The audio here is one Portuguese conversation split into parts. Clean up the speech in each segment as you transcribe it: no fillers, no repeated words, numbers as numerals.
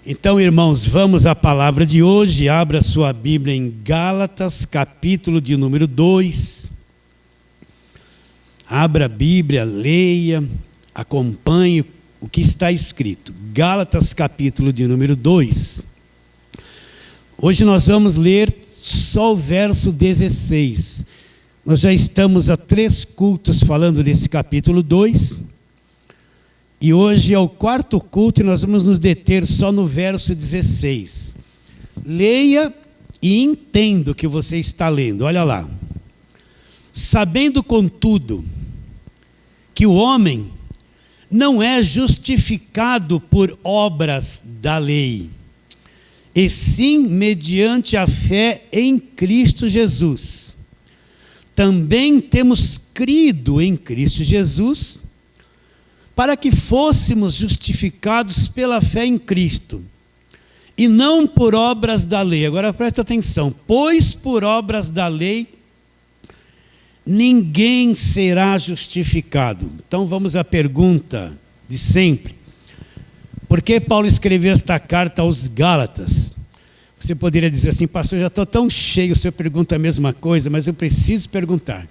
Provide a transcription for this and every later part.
Então, irmãos, vamos à palavra de hoje. Abra sua Bíblia em Gálatas, capítulo de número 2. Abra a Bíblia, leia, acompanhe o que está escrito. Gálatas, capítulo de número 2. Hoje nós vamos ler só o verso 16. Nós já estamos há 3 cultos falando desse capítulo 2. E hoje é o 4º culto e nós vamos nos deter só no verso 16. Leia e entenda o que você está lendo. Olha lá. Sabendo, contudo, que o homem não é justificado por obras da lei, e sim mediante a fé em Cristo Jesus. Também temos crido em Cristo Jesus, para que fôssemos justificados pela fé em Cristo, e não por obras da lei. Agora presta atenção, pois por obras da lei ninguém será justificado. Então vamos à pergunta de sempre. Por que Paulo escreveu esta carta aos Gálatas? Você poderia dizer assim, pastor, já estou tão cheio, o senhor pergunta a mesma coisa, mas eu preciso perguntar.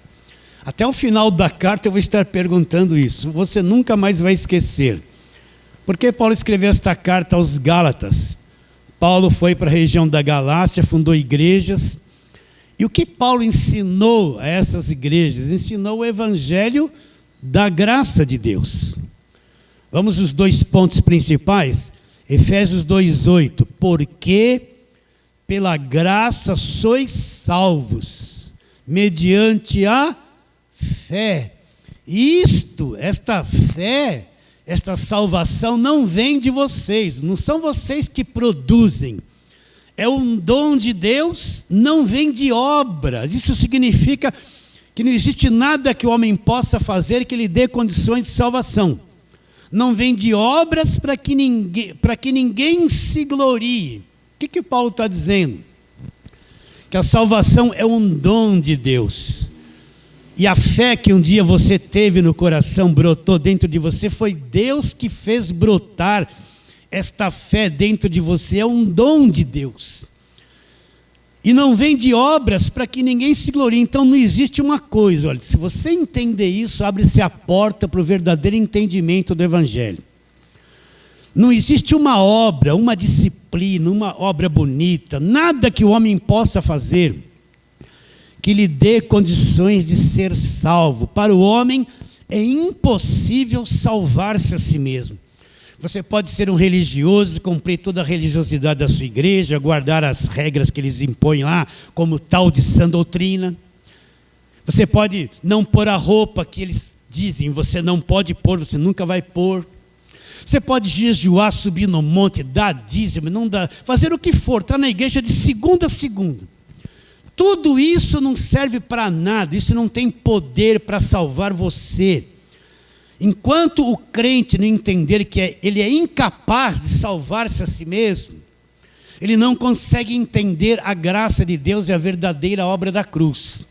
Até o final da carta eu vou estar perguntando isso. Você nunca mais vai esquecer. Por que Paulo escreveu esta carta aos Gálatas? Paulo foi para a região da Galácia, fundou igrejas. E o que Paulo ensinou a essas igrejas? Ensinou o evangelho da graça de Deus. Vamos aos 2 pontos principais. Efésios 2:8. Porque pela graça sois salvos, mediante a fé. Esta fé, esta salvação não vem de vocês, não são vocês que produzem. É um dom de Deus, não vem de obras. Isso significa que não existe nada que o homem possa fazer que lhe dê condições de salvação. Não vem de obras para que ninguém se glorie. O que Paulo está dizendo? Que a salvação é um dom de Deus. E a fé que um dia você teve no coração, brotou dentro de você, foi Deus que fez brotar esta fé dentro de você. É um dom de Deus. E não vem de obras para que ninguém se glorie. Então não existe uma coisa, olha, se você entender isso, abre-se a porta para o verdadeiro entendimento do Evangelho. Não existe uma obra, uma disciplina, uma obra bonita, nada que o homem possa fazer que lhe dê condições de ser salvo. Para o homem é impossível salvar-se a si mesmo. Você pode ser um religioso, cumprir toda a religiosidade da sua igreja, guardar as regras que eles impõem lá, como tal de sã doutrina. Você pode não pôr a roupa que eles dizem, você não pode pôr, você nunca vai pôr. Você pode jejuar, subir no monte, dar dízimo, não dar, fazer o que for, estar na igreja de segunda a segunda. Tudo isso não serve para nada, isso não tem poder para salvar você. Enquanto o crente não entender que ele é incapaz de salvar-se a si mesmo, ele não consegue entender a graça de Deus e a verdadeira obra da cruz.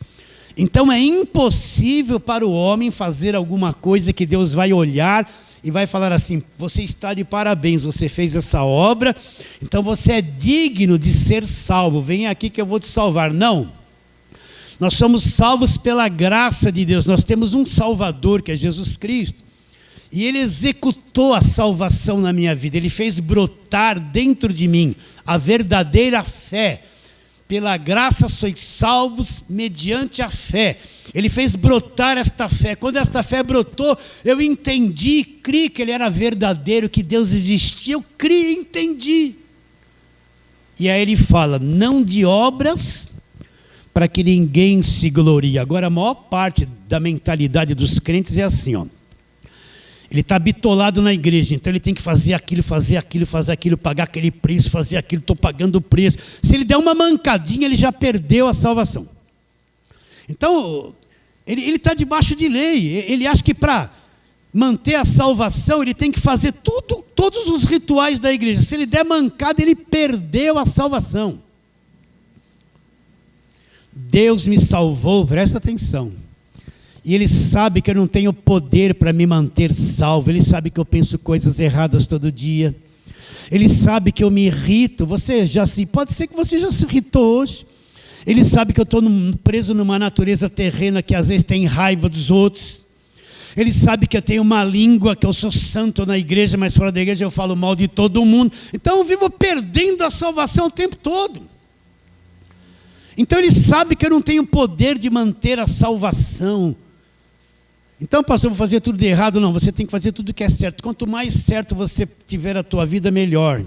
Então é impossível para o homem fazer alguma coisa que Deus vai olhar e vai falar assim, você está de parabéns, você fez essa obra, então você é digno de ser salvo, vem aqui que eu vou te salvar. Não, nós somos salvos pela graça de Deus, nós temos um Salvador que é Jesus Cristo, e Ele executou a salvação na minha vida, Ele fez brotar dentro de mim a verdadeira fé. Pela graça sois salvos mediante a fé. Ele fez brotar esta fé. Quando esta fé brotou, eu entendi, criei que Ele era verdadeiro, que Deus existia. Eu criei e entendi. E aí ele fala, não de obras, para que ninguém se glorie. Agora a maior parte da mentalidade dos crentes é assim, ó. Ele está bitolado na igreja, então ele tem que fazer aquilo, pagar aquele preço, fazer aquilo, estou pagando o preço. Se ele der uma mancadinha, ele já perdeu a salvação. Então, ele está debaixo de lei. Ele acha que para manter a salvação, ele tem que fazer todos os rituais da igreja. Se ele der mancada, ele perdeu a salvação. Deus me salvou, presta atenção. E Ele sabe que eu não tenho poder para me manter salvo. Ele sabe que eu penso coisas erradas todo dia. Ele sabe que eu me irrito. Pode ser que você já se irritou hoje. Ele sabe que eu estou preso numa natureza terrena que às vezes tem raiva dos outros. Ele sabe que eu tenho uma língua, que eu sou santo na igreja, mas fora da igreja eu falo mal de todo mundo. Então eu vivo perdendo a salvação o tempo todo. Então ele sabe que eu não tenho poder de manter a salvação. Então, pastor, eu vou fazer tudo de errado. Não, você tem que fazer tudo que é certo. Quanto mais certo você tiver a tua vida, melhor.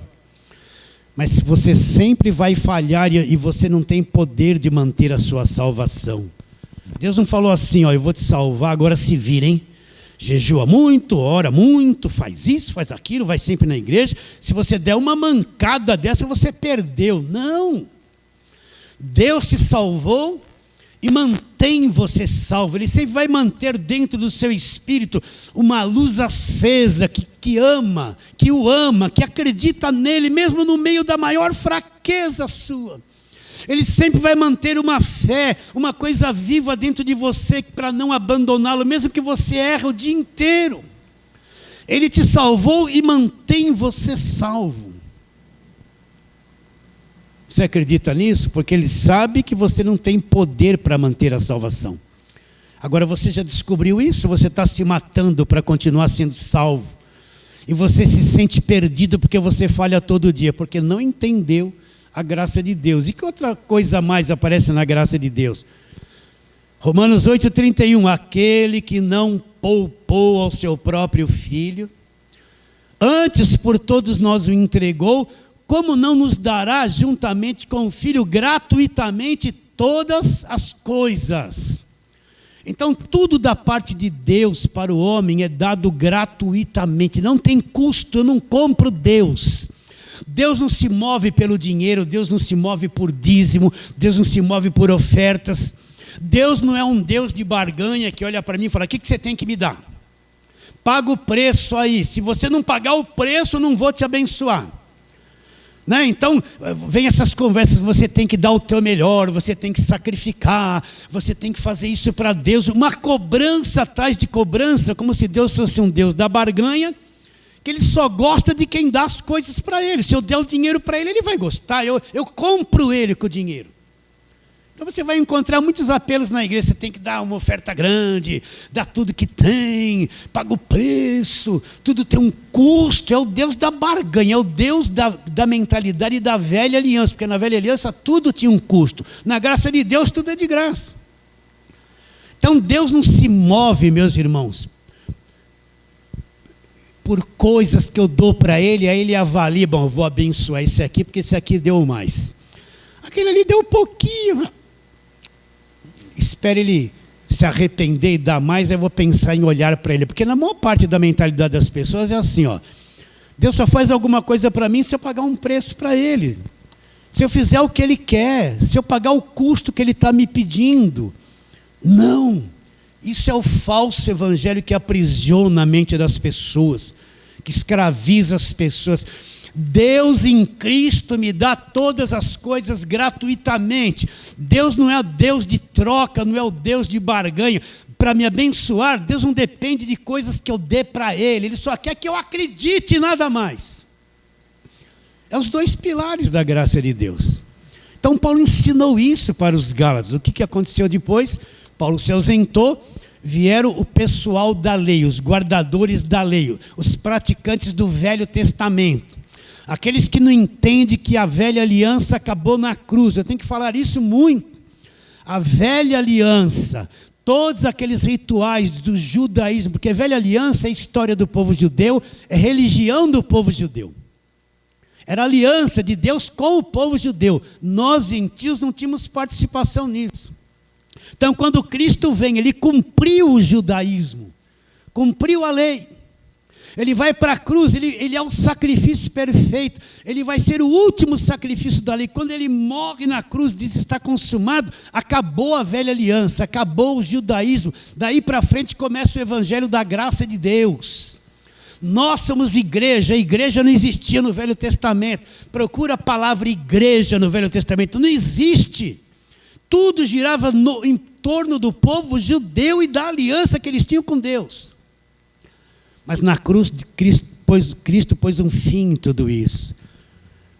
Mas você sempre vai falhar e você não tem poder de manter a sua salvação. Deus não falou assim, ó, eu vou te salvar, agora se vira, hein? Jejua muito, ora muito, faz isso, faz aquilo, vai sempre na igreja. Se você der uma mancada dessa, você perdeu. Não. Deus te salvou e mantém você salvo. Ele sempre vai manter dentro do seu espírito uma luz acesa que ama, que o ama, que acredita nele, mesmo no meio da maior fraqueza sua. Ele sempre vai manter uma fé, uma coisa viva dentro de você para não abandoná-lo, mesmo que você erre o dia inteiro. Ele te salvou e mantém você salvo. Você acredita nisso? Porque ele sabe que você não tem poder para manter a salvação. Agora você já descobriu isso? Você está se matando para continuar sendo salvo. E você se sente perdido porque você falha todo dia, porque não entendeu a graça de Deus. E que outra coisa mais aparece na graça de Deus? Romanos 8,31, aquele que não poupou ao seu próprio filho, antes por todos nós o entregou, como não nos dará juntamente com o filho gratuitamente todas as coisas? Então tudo da parte de Deus para o homem é dado gratuitamente, não tem custo, eu não compro Deus. Deus não se move pelo dinheiro, Deus não se move por dízimo, Deus não se move por ofertas. Deus não é um Deus de barganha que olha para mim e fala, o que você tem que me dar? Paga o preço aí, se você não pagar o preço, eu não vou te abençoar. Né? Então, vem essas conversas, você tem que dar o teu melhor, você tem que sacrificar, você tem que fazer isso para Deus. Uma cobrança atrás de cobrança, como se Deus fosse um Deus da barganha, que ele só gosta de quem dá as coisas para ele. Se eu der o dinheiro para ele, ele vai gostar. Eu compro ele com o dinheiro. Então você vai encontrar muitos apelos na igreja. Você tem que dar uma oferta grande, dar tudo que tem, paga o preço, tudo tem um custo. É o Deus da barganha, é o Deus da mentalidade da velha aliança. Porque na velha aliança tudo tinha um custo. Na graça de Deus tudo é de graça. Então Deus não se move, meus irmãos, por coisas que eu dou para ele, aí ele avalia, bom, eu vou abençoar esse aqui, porque esse aqui deu mais. Aquele ali deu um pouquinho. Espere ele se arrepender e dar mais, aí eu vou pensar em olhar para ele. Porque na maior parte da mentalidade das pessoas é assim, ó, Deus só faz alguma coisa para mim se eu pagar um preço para ele. Se eu fizer o que ele quer, se eu pagar o custo que ele está me pedindo. Não. Isso é o falso evangelho que aprisiona a mente das pessoas, que escraviza as pessoas. Deus em Cristo me dá todas as coisas gratuitamente. Deus não é o Deus de troca, não é o Deus de barganha. Para me abençoar, Deus não depende de coisas que eu dê para Ele. Ele só quer que eu acredite e nada mais. É os dois pilares da graça de Deus. Então Paulo ensinou isso para os Gálatas. O que aconteceu depois? Paulo se ausentou, vieram o pessoal da lei, os guardadores da lei, os praticantes do Velho Testamento. Aqueles que não entendem que a velha aliança acabou na cruz. Eu tenho que falar isso muito. A velha aliança, todos aqueles rituais do judaísmo, porque a velha aliança é a história do povo judeu, é religião do povo judeu. Era a aliança de Deus com o povo judeu. Nós, gentios, não tínhamos participação nisso. Então, quando Cristo vem, ele cumpriu o judaísmo, cumpriu a lei. Ele vai para a cruz, ele é o sacrifício perfeito, ele vai ser o último sacrifício da lei. Quando ele morre na cruz, diz, está consumado, acabou a velha aliança, acabou o judaísmo. Daí para frente começa o evangelho da graça de Deus. Nós somos igreja, a igreja não existia no Velho Testamento. Procura a palavra igreja no Velho Testamento, não existe. Tudo girava em torno do povo judeu e da aliança que eles tinham com Deus. Mas na cruz, Cristo pôs um fim em tudo isso.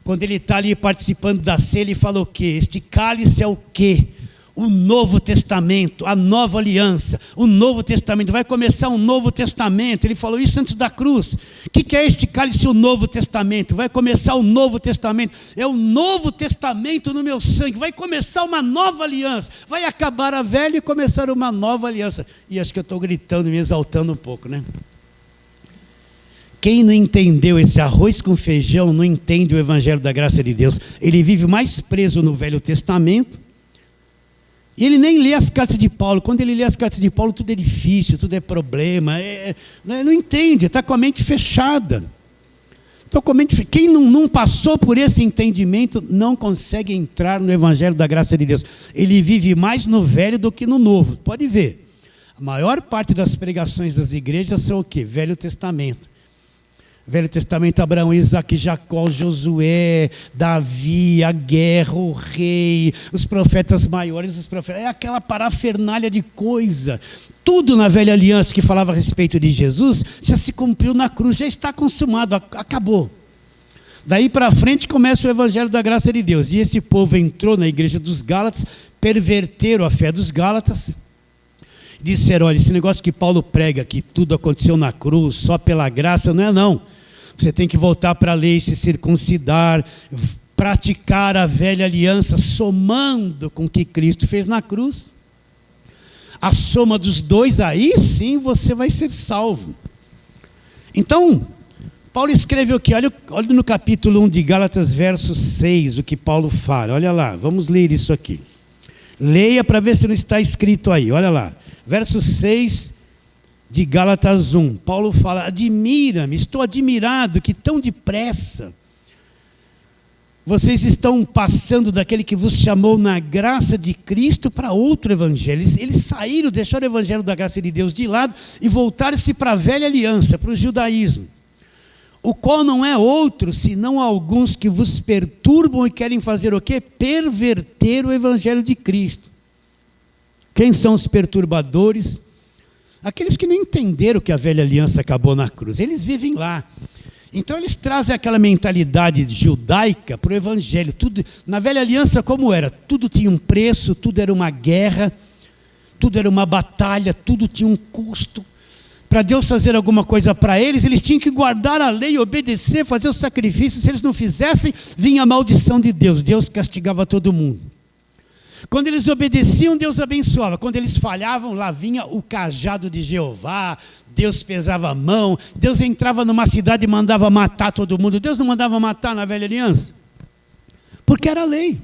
Quando ele está ali participando da ceia, ele fala o quê? Este cálice é o quê? O Novo Testamento, a nova aliança, o Novo Testamento, vai começar um Novo Testamento. Ele falou isso antes da cruz. O que é este cálice, o Novo Testamento? Vai começar o Novo Testamento, é o Novo Testamento no meu sangue, vai começar uma nova aliança, vai acabar a velha e começar uma nova aliança. E acho que eu estou gritando e me exaltando um pouco, né? Quem não entendeu esse arroz com feijão, não entende o Evangelho da Graça de Deus. Ele vive mais preso no Velho Testamento, e ele nem lê as cartas de Paulo. Quando ele lê as cartas de Paulo, tudo é difícil, tudo é problema. Não entende, está com a mente fechada. Quem não passou por esse entendimento, não consegue entrar no Evangelho da Graça de Deus. Ele vive mais no Velho do que no Novo. Pode ver. A maior parte das pregações das igrejas são o quê? Velho Testamento. Velho Testamento, Abraão, Isaac, Jacó, Josué, Davi, a guerra, o rei, os profetas maiores, os profetas, é aquela parafernália de coisa. Tudo na velha aliança que falava a respeito de Jesus, já se cumpriu na cruz, já está consumado, acabou. Daí para frente começa o Evangelho da Graça de Deus. E esse povo entrou na igreja dos Gálatas, perverteram a fé dos Gálatas, disseram, olha, esse negócio que Paulo prega, que tudo aconteceu na cruz, só pela graça, não é não. Você tem que voltar para a lei, se circuncidar, praticar a velha aliança, somando com o que Cristo fez na cruz. A soma dos dois, aí sim você vai ser salvo. Então, Paulo escreve o que? Olha no capítulo 1 de Gálatas, verso 6, o que Paulo fala. Olha lá, vamos ler isso aqui. Leia para ver se não está escrito aí, olha lá. Verso 6 de Gálatas 1, Paulo fala, admira-me, estou admirado que tão depressa vocês estão passando daquele que vos chamou na graça de Cristo para outro evangelho. Eles saíram, deixaram o evangelho da graça de Deus de lado e voltaram-se para a velha aliança, para o judaísmo, o qual não é outro, senão alguns que vos perturbam e querem fazer o quê? Perverter o evangelho de Cristo. Quem são os perturbadores? Aqueles que não entenderam que a velha aliança acabou na cruz. Eles vivem lá. Então eles trazem aquela mentalidade judaica para o evangelho. Tudo, na velha aliança como era? Tudo tinha um preço, tudo era uma guerra, tudo era uma batalha, tudo tinha um custo. Para Deus fazer alguma coisa para eles, eles tinham que guardar a lei, obedecer, fazer o sacrifício. Se eles não fizessem, vinha a maldição de Deus. Deus castigava todo mundo. Quando eles obedeciam, Deus abençoava. Quando eles falhavam, lá vinha o cajado de Jeová. Deus pesava a mão. Deus entrava numa cidade e mandava matar todo mundo. Deus não mandava matar na velha aliança, porque era lei.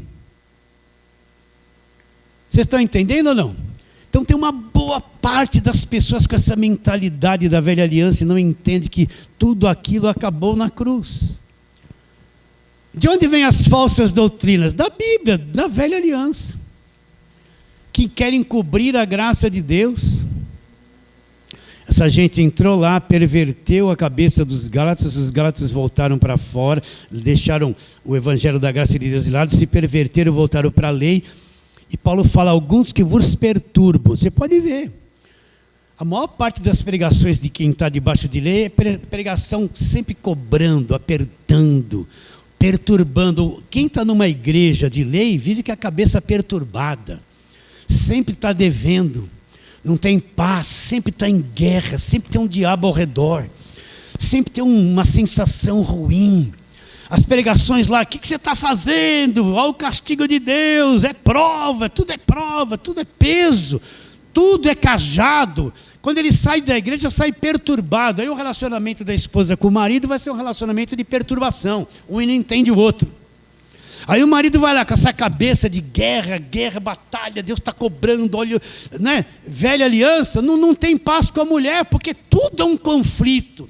Vocês estão entendendo ou não? Então tem uma boa parte das pessoas com essa mentalidade da velha aliança e não entende que tudo aquilo acabou na cruz. De onde vêm as falsas doutrinas? Da Bíblia, da velha aliança, que querem cobrir a graça de Deus. Essa gente entrou lá, perverteu a cabeça dos Gálatas, os Gálatas voltaram para fora, deixaram o evangelho da graça de Deus de lado, se perverteram, voltaram para a lei. E Paulo fala, alguns que vos perturbam. Você pode ver, a maior parte das pregações de quem está debaixo de lei é pregação sempre cobrando, apertando, perturbando. Quem está numa igreja de lei vive com a cabeça perturbada, sempre está devendo, não tem paz, sempre está em guerra, sempre tem um diabo ao redor, sempre tem uma sensação ruim. As pregações lá, o que você está fazendo? Olha o castigo de Deus, é prova, tudo é peso, tudo é cajado. Quando ele sai da igreja, sai perturbado. Aí o relacionamento da esposa com o marido vai ser um relacionamento de perturbação, um não entende o outro. Aí o marido vai lá com essa cabeça de guerra, batalha, Deus está cobrando, olha, né? Velha aliança, não tem paz com a mulher, porque tudo é um conflito.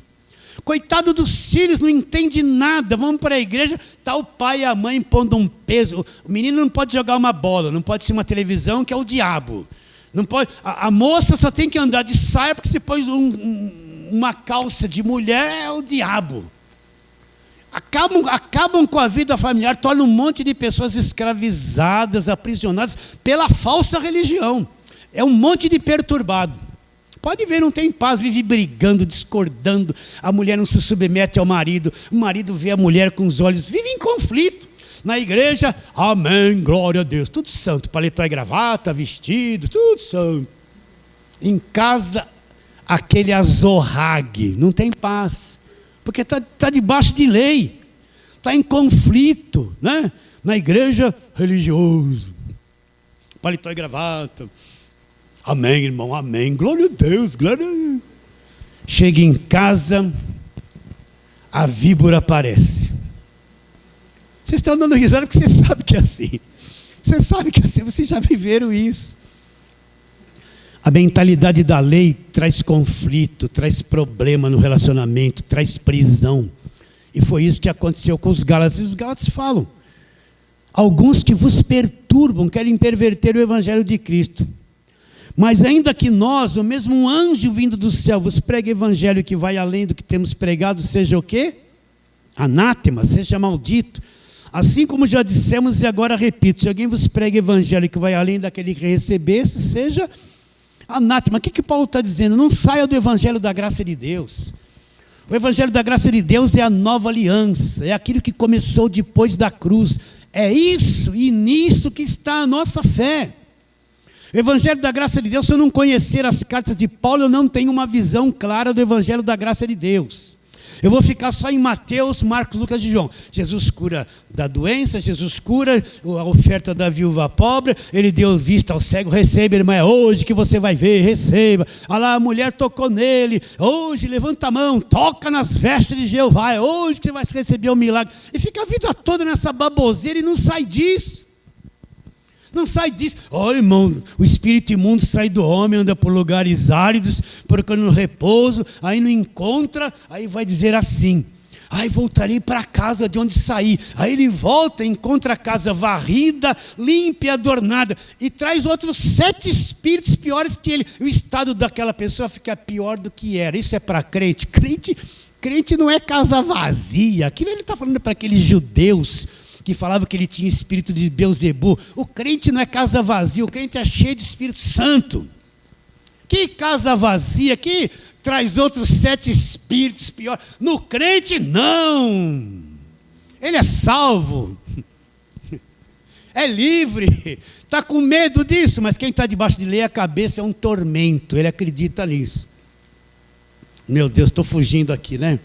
Coitado dos filhos, não entende nada. Vamos para a igreja, está o pai e a mãe pondo um peso. O menino não pode jogar uma bola, não pode ser uma televisão, que é o diabo. Não pode, a moça só tem que andar de saia, porque se pôs uma calça de mulher, é o diabo. Acabam com a vida familiar, tornam um monte de pessoas escravizadas, aprisionadas pela falsa religião. É um monte de perturbado. Pode ver, não tem paz, vive brigando, discordando, a mulher não se submete ao marido, o marido vê a mulher com os olhos, vive em conflito. Na igreja, amém, glória a Deus, tudo santo, paletó e gravata, vestido, tudo santo. Em casa, aquele azorrague, não tem paz, porque está debaixo de lei, está em conflito, né? Na igreja, religioso, paletó e gravata, amém, irmão, amém, glória a Deus, glória a Deus. Chega em casa, a víbora aparece. Vocês estão dando risada porque você sabe que é assim. Você sabe que é assim, vocês já viveram isso. A mentalidade da lei traz conflito, traz problema no relacionamento, traz prisão. E foi isso que aconteceu com os Gálatas. E os Gálatas falam: alguns que vos perturbam, querem perverter o evangelho de Cristo. Mas ainda que nós, ou mesmo um anjo vindo do céu, vos pregue evangelho que vai além do que temos pregado, seja o quê? Anátema, seja maldito. Assim como já dissemos e agora repito, se alguém vos prega evangelho que vai além daquele que recebesse, seja anátema. O que Paulo está dizendo? Não saia do evangelho da graça de Deus. O evangelho da graça de Deus é a nova aliança, é aquilo que começou depois da cruz. É isso e nisso que está a nossa fé. O evangelho da graça de Deus, se eu não conhecer as cartas de Paulo, eu não tenho uma visão clara do evangelho da graça de Deus. Eu vou ficar só em Mateus, Marcos, Lucas e João. Jesus cura da doença, Jesus cura a oferta da viúva pobre, ele deu vista ao cego, receba, irmã, é hoje que você vai ver, receba. Olha lá, a mulher tocou nele, hoje levanta a mão, toca nas vestes de Jeová, é hoje que você vai receber o milagre. E fica a vida toda nessa baboseira e não sai disso. Não sai disso. Olha, irmão, o espírito imundo sai do homem, anda por lugares áridos, procurando repouso, aí não encontra, aí vai dizer assim: ai, voltarei para a casa de onde saí. Aí ele volta, encontra a casa varrida, limpa e adornada, e traz outros 7 espíritos piores que ele. O estado daquela pessoa fica pior do que era. Isso é para crente. Crente não é casa vazia. Aquilo ele está falando para aqueles judeus que falava que ele tinha espírito de Beelzebu. O crente não é casa vazia, o crente é cheio de Espírito Santo. Que casa vazia, que traz outros 7 espíritos piores. No crente, não. Ele é salvo, é livre, está com medo disso, mas quem está debaixo de lei, a cabeça é um tormento, ele acredita nisso. Meu Deus, estou fugindo aqui, né?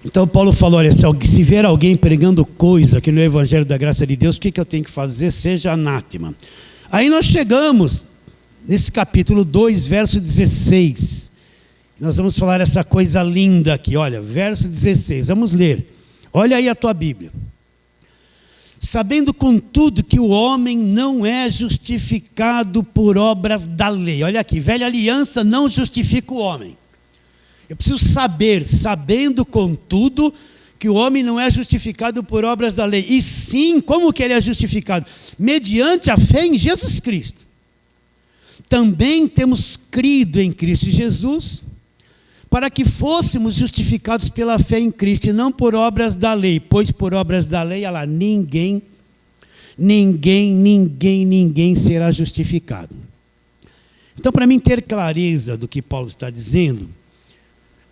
Então Paulo falou: olha, se vier alguém pregando coisa que no evangelho da graça de Deus, o que eu tenho que fazer? Seja anátema. Aí nós chegamos nesse capítulo 2, verso 16. Nós vamos falar essa coisa linda aqui, olha, verso 16, vamos ler. Olha aí a tua Bíblia. Sabendo contudo que o homem não é justificado por obras da lei. Olha aqui, velha aliança não justifica o homem. Eu preciso saber, sabendo contudo, que o homem não é justificado por obras da lei. E sim, como que ele é justificado? Mediante a fé em Jesus Cristo. Também temos crido em Cristo Jesus, para que fôssemos justificados pela fé em Cristo, e não por obras da lei. Pois por obras da lei, olha lá, ninguém será justificado. Então, para mim ter clareza do que Paulo está dizendo,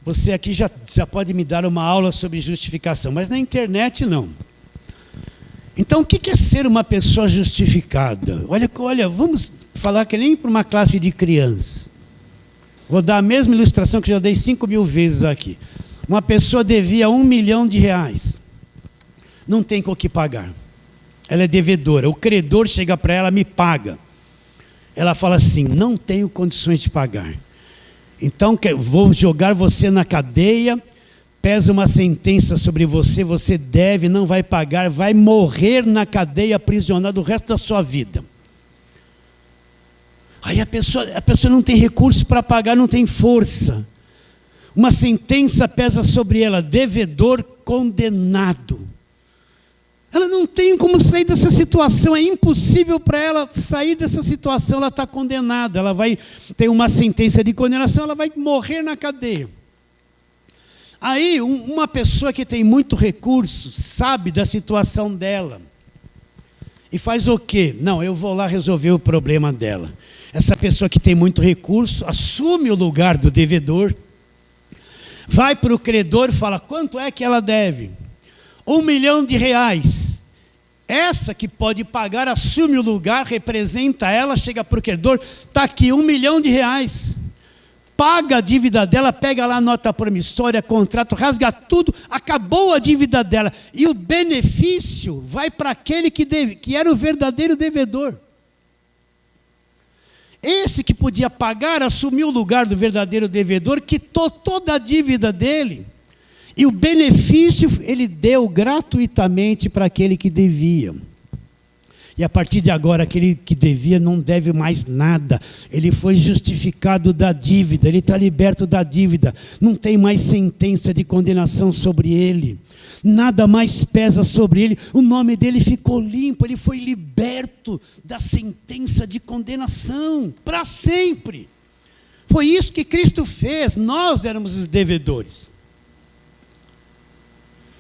você aqui já pode me dar uma aula sobre justificação, mas na internet não. Então, o que é ser uma pessoa justificada? Olha, vamos falar que nem para uma classe de crianças. Vou dar a mesma ilustração que já dei 5.000 vezes aqui. Uma pessoa devia R$1 milhão, não tem com o que pagar. Ela é devedora, o credor chega para ela, me paga. Ela fala assim: não tenho condições de pagar. Então vou jogar você na cadeia, pesa uma sentença sobre você, você deve, não vai pagar, vai morrer na cadeia aprisionado o resto da sua vida. Aí a pessoa não tem recursos para pagar, não tem força. Uma sentença pesa sobre ela, devedor condenado. Ela não tem como sair dessa situação, é impossível para ela sair dessa situação, ela está condenada, ela vai ter uma sentença de condenação, ela vai morrer na cadeia. Aí, uma pessoa que tem muito recurso, sabe da situação dela, e faz o quê? Não, eu vou lá resolver o problema dela. Essa pessoa que tem muito recurso, assume o lugar do devedor, vai para o credor e fala, quanto é que ela deve? R$1 milhão. Essa que pode pagar, assume o lugar, representa ela, chega para o credor, está aqui R$1 milhão. Paga a dívida dela, pega lá a nota promissória, contrato, rasga tudo, acabou a dívida dela. E o benefício vai para aquele que era o verdadeiro devedor. Esse que podia pagar, assumiu o lugar do verdadeiro devedor, quitou toda a dívida dele. E o benefício ele deu gratuitamente para aquele que devia. E a partir de agora, aquele que devia não deve mais nada. Ele foi justificado da dívida, ele está liberto da dívida. Não tem mais sentença de condenação sobre ele. Nada mais pesa sobre ele. O nome dele ficou limpo, ele foi liberto da sentença de condenação para sempre. Foi isso que Cristo fez. Nós éramos os devedores.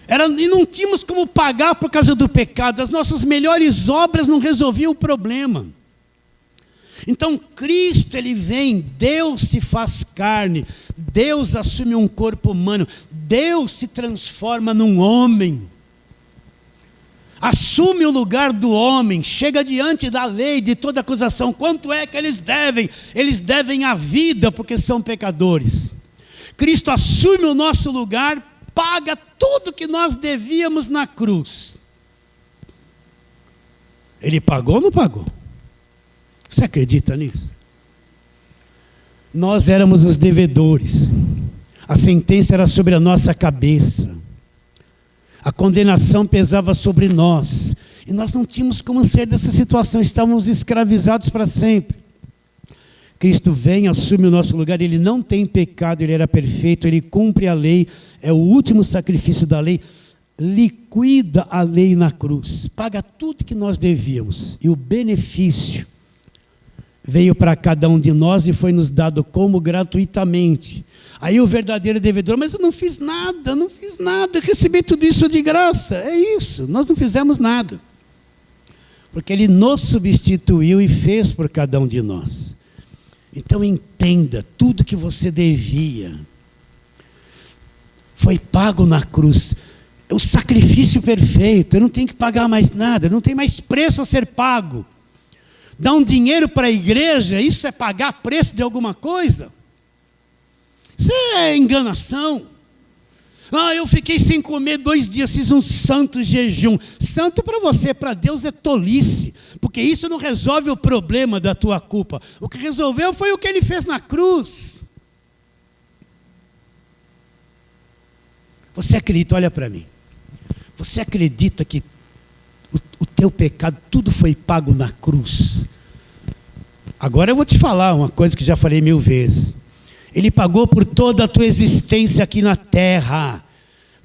E não tínhamos como pagar por causa do pecado. As nossas melhores obras não resolviam o problema. Então Cristo, ele vem, Deus se faz carne, Deus assume um corpo humano, Deus se transforma num homem, assume o lugar do homem, chega diante da lei, de toda acusação. Quanto é que eles devem? Eles devem a vida, porque são pecadores. Cristo assume o nosso lugar, paga tudo que nós devíamos na cruz. Ele pagou ou não pagou? Você acredita nisso? Nós éramos os devedores. A sentença era sobre a nossa cabeça. A condenação pesava sobre nós. E nós não tínhamos como sair dessa situação. Estávamos escravizados para sempre. Cristo vem, assume o nosso lugar, ele não tem pecado, ele era perfeito, ele cumpre a lei, é o último sacrifício da lei, liquida a lei na cruz, paga tudo que nós devíamos, e o benefício veio para cada um de nós e foi nos dado como gratuitamente. Aí o verdadeiro devedor, mas eu não fiz nada, recebi tudo isso de graça, é isso, nós não fizemos nada, porque ele nos substituiu e fez por cada um de nós. Então entenda, tudo que você devia foi pago na cruz. É o sacrifício perfeito, eu não tenho que pagar mais nada, não tem mais preço a ser pago. Dar um dinheiro para a igreja, isso é pagar preço de alguma coisa? Isso é enganação. Eu fiquei sem comer 2 dias, fiz um santo jejum. Santo para você, para Deus é tolice, porque isso não resolve o problema da tua culpa. O que resolveu foi o que ele fez na cruz. Você acredita, olha para mim, você acredita que o teu pecado, tudo foi pago na cruz? Agora eu vou te falar uma coisa que já falei 1000 vezes. Ele pagou por toda a tua existência aqui na terra.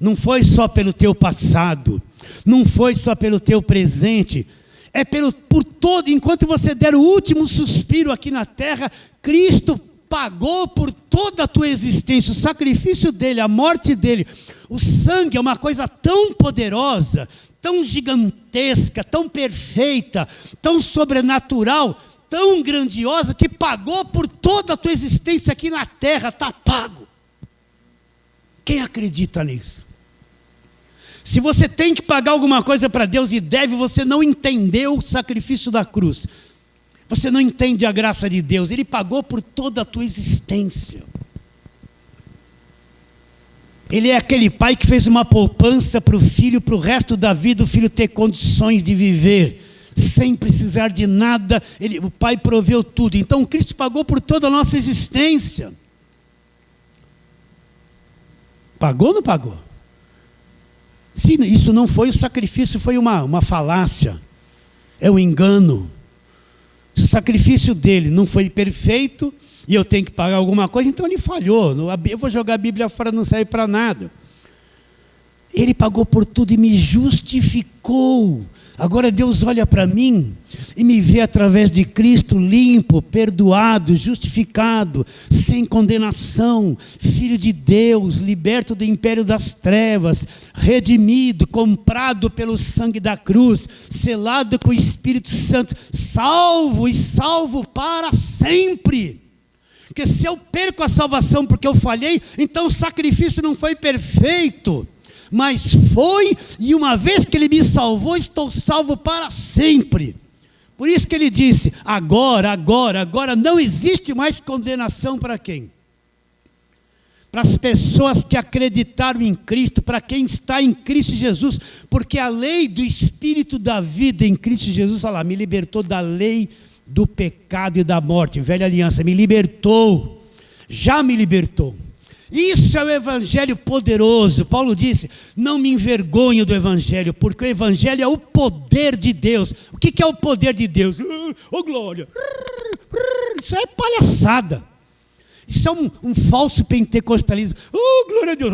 Não foi só pelo teu passado, não foi só pelo teu presente, é por todo, enquanto você der o último suspiro aqui na terra, Cristo pagou por toda a tua existência, o sacrifício dele, a morte dele. O sangue é uma coisa tão poderosa, tão gigantesca, tão perfeita, tão sobrenatural, tão grandiosa, que pagou por toda a tua existência aqui na terra, está pago. Quem acredita nisso? Se você tem que pagar alguma coisa para Deus e deve, você não entendeu o sacrifício da cruz. Você não entende a graça de Deus. Ele pagou por toda a tua existência. Ele é aquele pai que fez uma poupança para o filho, para o resto da vida, o filho ter condições de viver, sem precisar de nada. O pai proveu tudo. Então Cristo pagou por toda a nossa existência. Pagou ou não pagou? Sim, isso não foi o sacrifício, foi uma falácia, é um engano. Se o sacrifício dele não foi perfeito e eu tenho que pagar alguma coisa, então ele falhou. Eu vou jogar a Bíblia fora, não serve para nada. Ele pagou por tudo e me justificou. Agora Deus olha para mim e me vê através de Cristo limpo, perdoado, justificado, sem condenação, filho de Deus, liberto do império das trevas, redimido, comprado pelo sangue da cruz, selado com o Espírito Santo, salvo e salvo para sempre. Porque se eu perco a salvação porque eu falhei, então o sacrifício não foi perfeito. Mas foi, e uma vez que Ele me salvou, estou salvo para sempre. Por isso que Ele disse, agora não existe mais condenação para quem? Para as pessoas que acreditaram em Cristo, para quem está em Cristo Jesus, porque a lei do Espírito da vida em Cristo Jesus, olha lá, me libertou da lei do pecado e da morte, velha aliança, me libertou, já me libertou. Isso é o Evangelho poderoso. Paulo disse, não me envergonho do Evangelho, porque o Evangelho é o poder de Deus. O que é o poder de Deus? Oh glória, isso é palhaçada, isso é um falso pentecostalismo. Oh glória a Deus,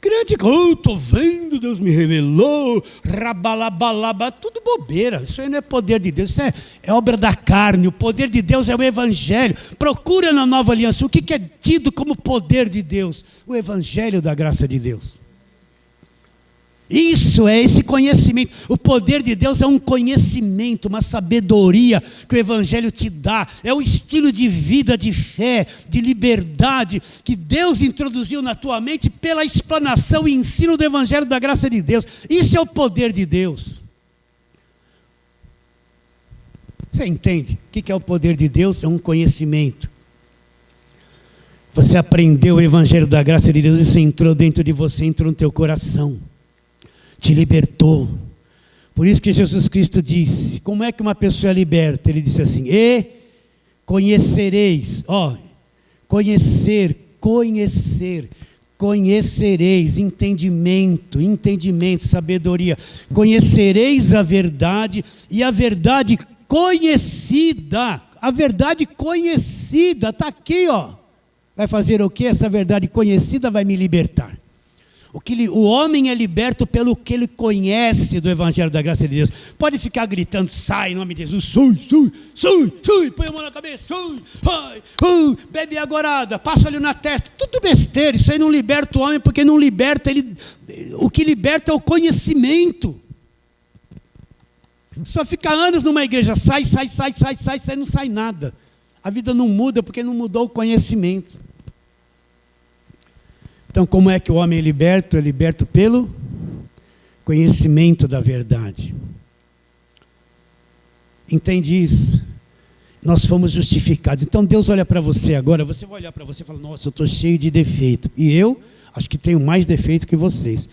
grande coisa, estou vendo, Deus me revelou, rabalabalaba, tudo bobeira, isso aí não é poder de Deus, isso é obra da carne. O poder de Deus é o Evangelho. Procura na Nova Aliança, o que é tido como poder de Deus? O Evangelho da graça de Deus. Isso é esse conhecimento. O poder de Deus é um conhecimento, uma sabedoria que o Evangelho te dá. É um estilo de vida, de fé, de liberdade que Deus introduziu na tua mente pela explanação e ensino do Evangelho da graça de Deus. Isso é o poder de Deus. Você entende? O que é o poder de Deus? É um conhecimento. Você aprendeu o Evangelho da graça de Deus, isso entrou dentro de você, entrou no teu coração, te libertou. Por isso que Jesus Cristo disse, como é que uma pessoa é liberta? Ele disse assim, e conhecereis, conhecereis, entendimento, sabedoria, conhecereis a verdade, e a verdade conhecida, está aqui, vai fazer o que? Essa verdade conhecida vai me libertar. O homem é liberto pelo que ele conhece do Evangelho da graça de Deus. Pode ficar gritando, sai em nome de Jesus, sai, põe a mão na cabeça, bebe agorada, passa ali na testa, tudo besteira. Isso aí não liberta o homem, porque não liberta ele. O que liberta é o conhecimento. Só fica anos numa igreja, sai, não sai nada. A vida não muda porque não mudou o conhecimento. Então, como é que o homem é liberto? É liberto pelo conhecimento da verdade. Entende isso? Nós fomos justificados. Então, Deus olha para você agora, você vai olhar para você e falar, nossa, eu estou cheio de defeito. E eu acho que tenho mais defeito que vocês.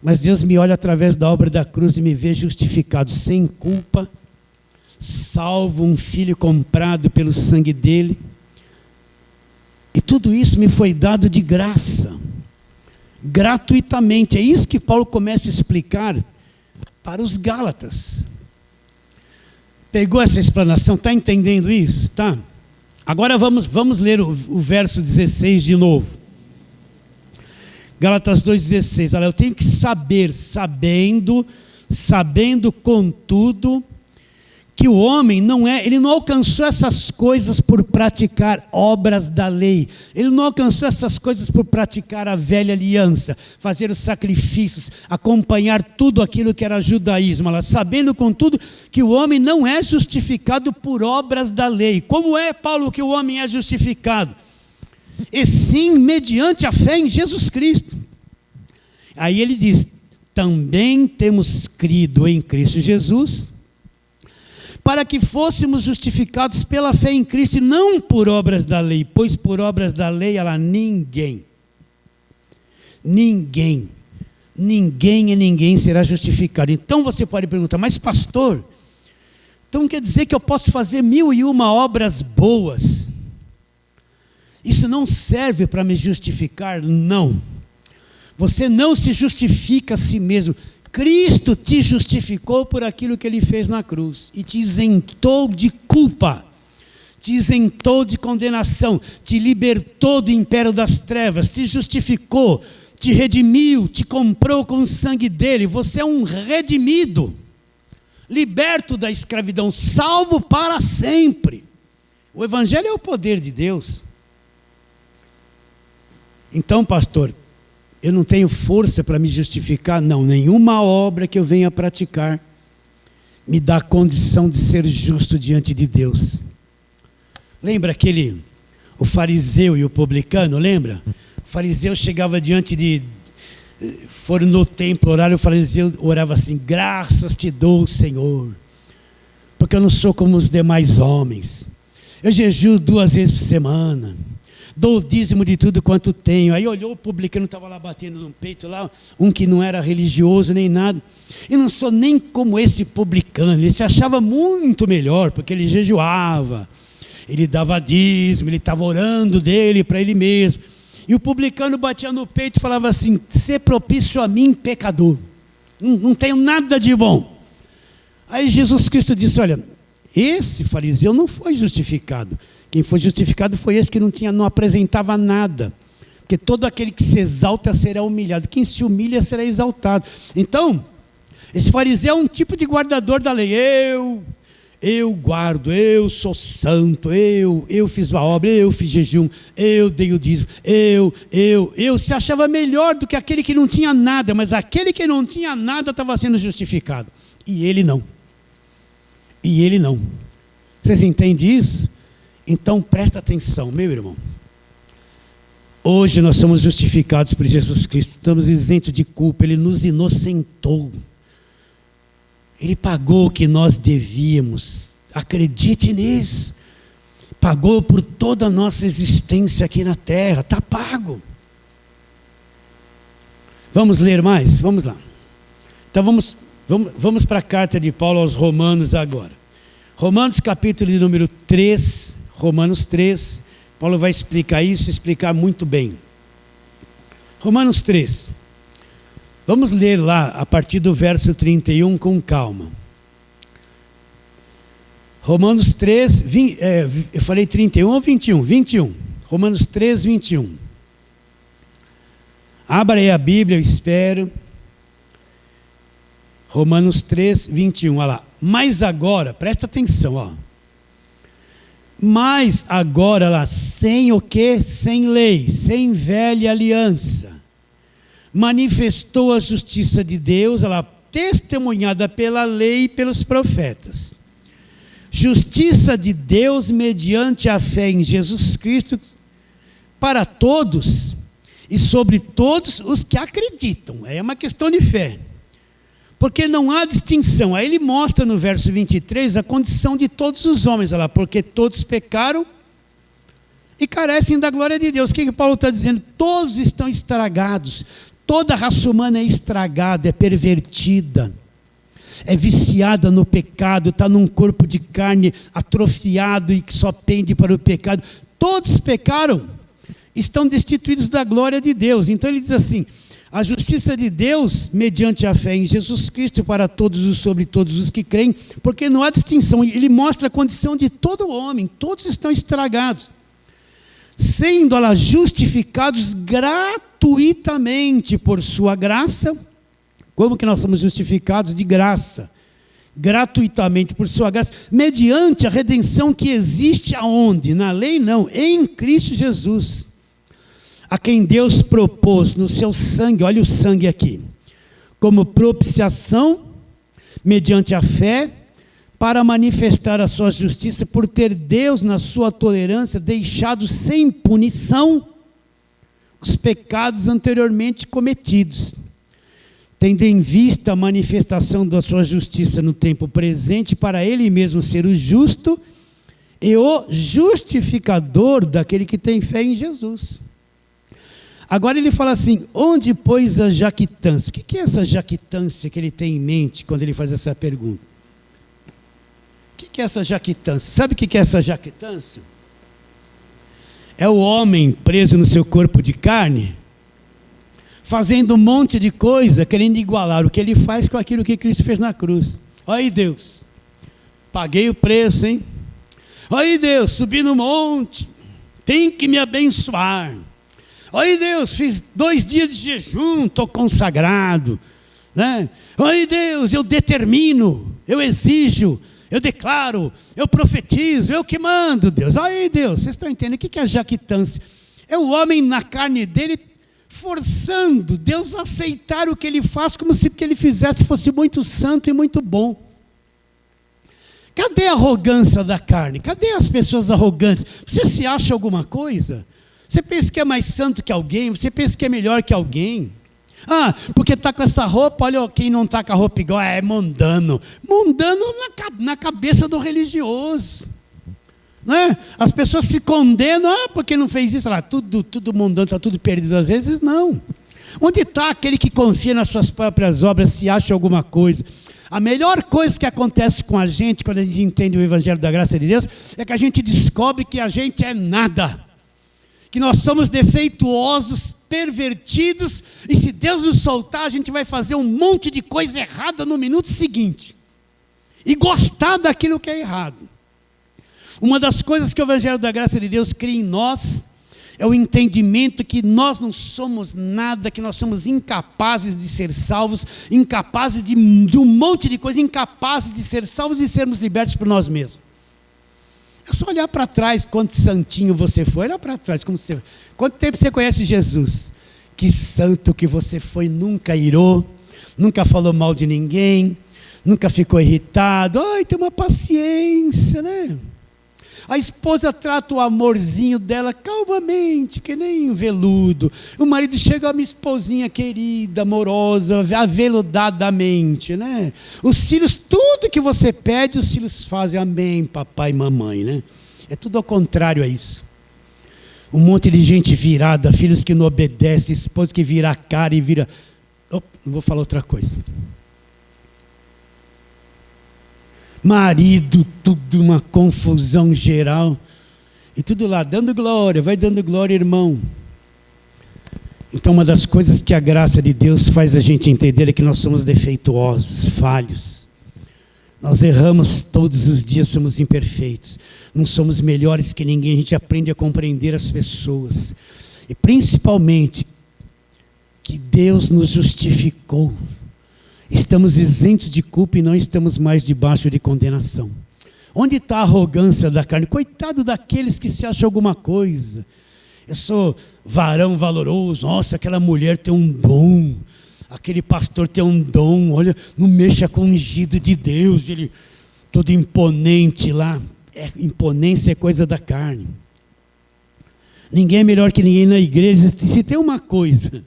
Mas Deus me olha através da obra da cruz e me vê justificado, sem culpa, salvo, um filho comprado pelo sangue dele. E tudo isso me foi dado de graça, gratuitamente. É isso que Paulo começa a explicar para os Gálatas. Pegou essa explanação? Está entendendo isso? Tá? Agora vamos ler o verso 16 de novo. Gálatas 2,16. Olha, eu tenho que saber, sabendo contudo, que o homem ele não alcançou essas coisas por praticar obras da lei. Ele não alcançou essas coisas por praticar a velha aliança, fazer os sacrifícios, acompanhar tudo aquilo que era judaísmo. Sabendo, contudo, que o homem não é justificado por obras da lei. Como é, Paulo, que o homem é justificado? E sim, mediante a fé em Jesus Cristo. Aí ele diz, também temos crido em Cristo Jesus, para que fôssemos justificados pela fé em Cristo, e não por obras da lei, pois por obras da lei, ninguém será justificado. Então você pode perguntar, mas pastor, então quer dizer que eu posso fazer 1001 obras boas? Isso não serve para me justificar? Não. Você não se justifica a si mesmo. Cristo te justificou por aquilo que Ele fez na cruz e te isentou de culpa, te isentou de condenação, te libertou do império das trevas, te justificou, te redimiu, te comprou com o sangue dele. Você é um redimido, liberto da escravidão, salvo para sempre. O evangelho é o poder de Deus. Então, pastor, eu não tenho força para me justificar? Não, nenhuma obra que eu venha praticar me dá condição de ser justo diante de Deus. Lembra o fariseu e o publicano, lembra? O fariseu chegava foram no templo orar, o fariseu orava assim: graças te dou, Senhor, porque eu não sou como os demais homens. Eu jejuo 2 vezes por semana, dou o dízimo de tudo quanto tenho. Aí olhou o publicano, estava lá batendo no peito, lá, um que não era religioso nem nada. E não sou nem como esse publicano. Ele se achava muito melhor, porque ele jejuava, ele dava dízimo, ele estava orando dele para ele mesmo. E o publicano batia no peito e falava assim: ser propício a mim, pecador, não tenho nada de bom. Aí Jesus Cristo disse: olha, esse fariseu não foi justificado. Quem foi justificado foi esse que não apresentava nada. Porque todo aquele que se exalta será humilhado, quem se humilha será exaltado. Então, esse fariseu é um tipo de guardador da lei. Eu guardo, eu sou santo, eu fiz uma obra, eu fiz jejum, eu dei o dízimo, eu se achava melhor do que aquele que não tinha nada, mas aquele que não tinha nada estava sendo justificado, e ele não. Vocês entendem isso? Então presta atenção, meu irmão. Hoje nós somos justificados por Jesus Cristo, estamos isentos de culpa, Ele nos inocentou. Ele pagou o que nós devíamos, acredite nisso. Pagou por toda a nossa existência aqui na terra, está pago. Vamos ler mais? Vamos lá. Então vamos para a carta de Paulo aos Romanos agora. Romanos capítulo de número 3, Romanos 3, Paulo vai explicar isso, explicar muito bem. Romanos 3. Vamos ler lá a partir do verso 31 com calma. Romanos 3, eu falei 31 ou 21? 21. Romanos 3, 21. Abra aí a Bíblia, eu espero. Romanos 3, 21, olha lá. Mas agora, presta atenção, ó. Mas agora lá, sem o quê? Sem lei, sem velha aliança. Manifestou a justiça de Deus, ela testemunhada pela lei e pelos profetas. Justiça de Deus mediante a fé em Jesus Cristo para todos e sobre todos os que acreditam. É uma questão de fé. Porque não há distinção. Aí ele mostra no verso 23 a condição de todos os homens, olha lá, porque todos pecaram e carecem da glória de Deus. O que Paulo está dizendo? Todos estão estragados. Toda a raça humana é estragada, é pervertida, é viciada no pecado, está num corpo de carne atrofiado e que só pende para o pecado. Todos pecaram, estão destituídos da glória de Deus. Então ele diz assim: a justiça de Deus mediante a fé em Jesus Cristo para todos os, sobre todos os que creem, porque não há distinção. Ele mostra a condição de todo homem, todos estão estragados, sendo lá justificados gratuitamente por sua graça. Como que nós somos justificados? De graça, gratuitamente por sua graça, mediante a redenção que existe aonde? Na lei não, em Cristo Jesus, a quem Deus propôs no seu sangue, olha o sangue aqui, como propiciação, mediante a fé, para manifestar a sua justiça, por ter Deus, na sua tolerância, deixado sem punição os pecados anteriormente cometidos, tendo em vista a manifestação da sua justiça no tempo presente, para Ele mesmo ser o justo e o justificador daquele que tem fé em Jesus. Agora ele fala assim: onde, pois, a jactância? O que é essa jactância que ele tem em mente quando ele faz essa pergunta? O que é essa jactância? Sabe o que é essa jactância? É o homem preso no seu corpo de carne, fazendo um monte de coisa, querendo igualar o que ele faz com aquilo que Cristo fez na cruz. Olha aí, Deus, paguei o preço, hein? Olha aí, Deus, subi no monte, tem que me abençoar. Oi Deus, fiz 2 dias de jejum, estou consagrado, né? Oi Deus, eu determino, eu exijo, eu declaro, eu profetizo, eu que mando, Deus. Oi Deus, vocês estão entendendo? O que é a jactância? É o homem na carne dele forçando Deus a aceitar o que ele faz, como se o que ele fizesse fosse muito santo e muito bom. Cadê a arrogância da carne? Cadê as pessoas arrogantes? Você se acha alguma coisa? Você pensa que é mais santo que alguém? Você pensa que é melhor que alguém? Ah, porque está com essa roupa, olha quem não está com a roupa igual, é mundano. Mundano na cabeça do religioso. Né? As pessoas se condenam, porque não fez isso, lá, tudo mundano, está tudo perdido. Às vezes não. Onde está aquele que confia nas suas próprias obras, se acha alguma coisa? A melhor coisa que acontece com a gente, quando a gente entende o Evangelho da Graça de Deus, é que a gente descobre que a gente é nada. Que nós somos defeituosos, pervertidos, e se Deus nos soltar, a gente vai fazer um monte de coisa errada no minuto seguinte. E gostar daquilo que é errado. Uma das coisas que o Evangelho da Graça de Deus cria em nós é o entendimento que nós não somos nada, que nós somos incapazes de ser salvos, incapazes de um monte de coisa, incapazes de ser salvos e sermos libertos por nós mesmos. É só olhar para trás, quanto santinho você foi, olha para trás, quanto tempo você conhece Jesus? Que santo que você foi, nunca irou, nunca falou mal de ninguém, nunca ficou irritado, tem uma paciência, né? A esposa trata o amorzinho dela calmamente, que nem um veludo. O marido chega, minha esposinha querida, amorosa, aveludadamente, né? Os filhos, tudo que você pede, os filhos fazem, amém, papai e mamãe, né? É tudo ao contrário a isso. Um monte de gente virada, filhos que não obedecem, esposa que vira a cara e vira... não vou falar outra coisa. Marido, tudo uma confusão geral, e tudo lá, dando glória, vai dando glória, irmão. Então uma das coisas que a graça de Deus faz a gente entender é que nós somos defeituosos, falhos. Nós erramos todos os dias, somos imperfeitos. Não somos melhores que ninguém, a gente aprende a compreender as pessoas. E principalmente, que Deus nos justificou. Estamos isentos de culpa e não estamos mais debaixo de condenação. Onde está a arrogância da carne? Coitado daqueles que se acham alguma coisa. Eu sou varão valoroso, nossa, aquela mulher tem um dom, aquele pastor tem um dom, olha, não mexa com o ungido de Deus, ele todo imponente lá. Imponência é coisa da carne. Ninguém é melhor que ninguém na igreja. Se tem uma coisa